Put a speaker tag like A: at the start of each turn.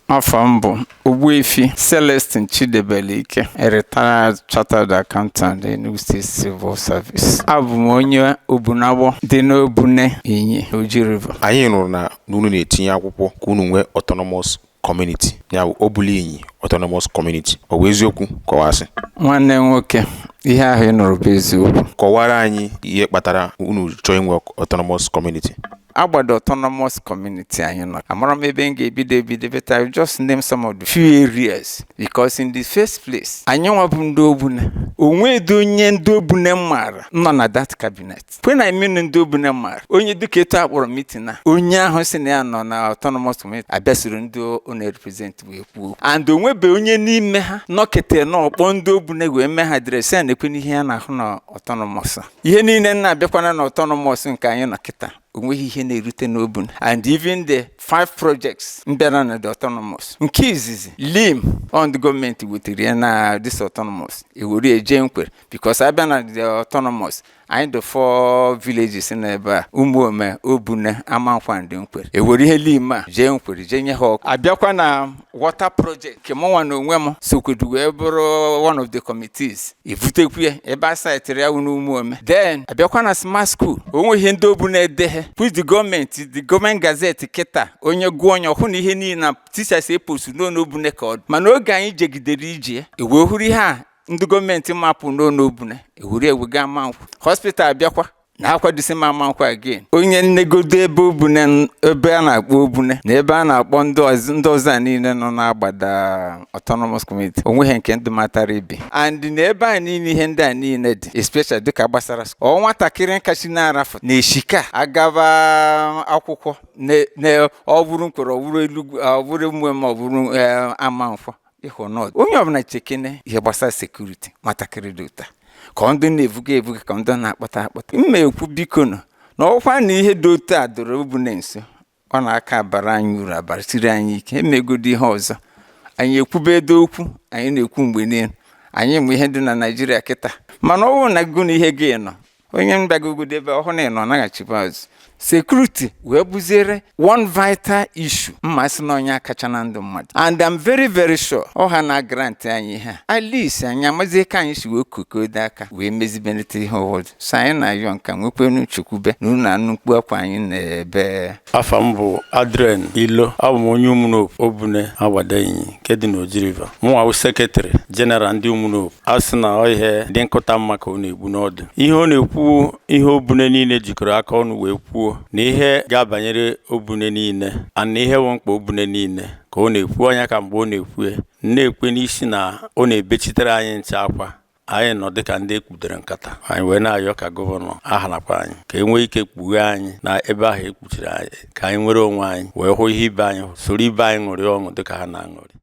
A: Afambo Ogbuefi Celestine Chidebeleke, a retired chartered accountant in Enugu State Civil Service. Abụ m onye Obunawo dị n'Obune Inyi Oji River.
B: Anyị nụrụ na unu na-etinye akwụkwọ ka unu nwee autonomous community. Ya bụ Obule Inyi autonomous community. Ọ bụ eziokwu kọwasị?
A: Nwanne nwoke, ihe ahụ ị nụrụ bụ eziokwu.
B: Kọwara anyị ihe kpatara unu chọọ inwe autonomous community.
A: Agbado autonomous community anyị nọ. Amara m ebe m ga-ebido but I will just name some of the few areas because in the first place anyị nwabụ ndị Obune. Onwe onye ndị Obune mara nọ na that cabinet. When I mean ndị Obune mara, onye dịka etu akpọrọ meeting na onye ahụ si na ya nọ na autonomous community abịasoro ndị ọ na-represent wee kwuo. And onwebe onye n'ime ha nọkete n'ọkpọ ndị Obune wee mee ha dịrị sị na-ekwe n'ihe ya na-ahụ na autonomous. Ihe niile na-abịakwana na autonomous nke anyị nọ kịta. Onweghị ihe na-erute n'Obune. And even the 5 projects mbịara na the autonomous. Nke izizi lim on the government wetere na this autonomous. Ewere eje Nkwere because abịa na the autonomous. Anyị the 4 villages n'ebe a. Umuome, Obune, Amankwa ndị Nkwere. Ewere ihe lim a jee Nkwere jee nye ha ọkụ. Abịakwa na water project nke mụnwa na onwe m sokodu wee bụrụ one of the committees. Evutekwu ya ebe a saitere ya n'Umuome. Then abịakwa na smart school. Onwe ihe ndị Obune edeghe. Which the government gazette keta onye gụọ onye ọhụ na ihe niile na teachers epost n'Obune ka ọ dị. Mana oge anyị jegidere ije ewe hụrụ ihe a ndị gọọmenti mapụ n'Obune ewere ewega Amankwa hospital abịakwa na akwadisi Amankwa again. Onye nnegodo ebe Obune ebe a na-akpọ Obune na ebe a na-akpọ ndị ọzọ niile nọ na-agbada autonomous community onweghị nke ndị matara ibi. And na ebe a niile ihe ndị a niile dị especially dịka gbasara ọ nwatakịrị nkachi na-arafụ na eshika agaba akwụkwọ na ọ bụrụ Nkwere ọ bụrụ Enugu ọ bụrụ Umuome ọ bụrụ Amankwa ịhụ n'ọdụ. Onye ọbụla chekene ihe gbasara sekuriti nwatakịrị dị ụta ka ndị na-evuga ka ndị na-akpọta mma ekwu biko na ọkwa na ihe dị otu a doro Obune nso ọ na-aka abara anyị uru abarisiri anyị ike emegodi ihe ọzọ anyị ekwubedo okwu anyị na-ekwu mgbe niile anyị mụ ihe dị na Naịjirịa kịta mana ọ bụrụ na gụ na ihe gị nọ onye mbagogodo ebe ọhụrụ na ịnọ naghachikwa azụ security wee buziere one vital issue mmasị na onye akacha na ndụ mmadụ. And I'm very very sure ọha na grant anyị ihe at least anyị amazie ka anyị si wee kokode aka wee mezibenite ihe ọhụrụ. So anyị na-ayọ nka nwekwenu chekwube na unu na nnukwu akwa anyị na-ebe.
C: Afam bụ Adrian Ilo. Abụ m onye Umunopu Obune Agbada Inyi nke dị n'Oji River. Mụnwa bụ sekretary general ndị Umunopu. A sị na ọ ihe dị nkụta mma ka ọ na-egbu n'ọdụ. Ihe ọ na-ekwu ihe Obune niile jikọrọ aka ọnụ wee kwuo na ihe ga-abanyere Obune niile na ihe bụ mkpa Obune niile ka ọ na-ekwu anya ka mgbe ọ na-ekwe n'isi na ọ na-ebechitere anyị nche akwa anyị nọ dịka ndị ekpudere nkata anyị wee na-ayọ ka gọvanọ ahanakwa anyị ka enwee ike kpughe anyị na ebe ahụ ekpuchiri anyị ka anyị nwere onwe anyị wee hụ ihe ibe anyị soro ibe anyị ṅụrị ọṅụ dịka ha na-aṅụrị.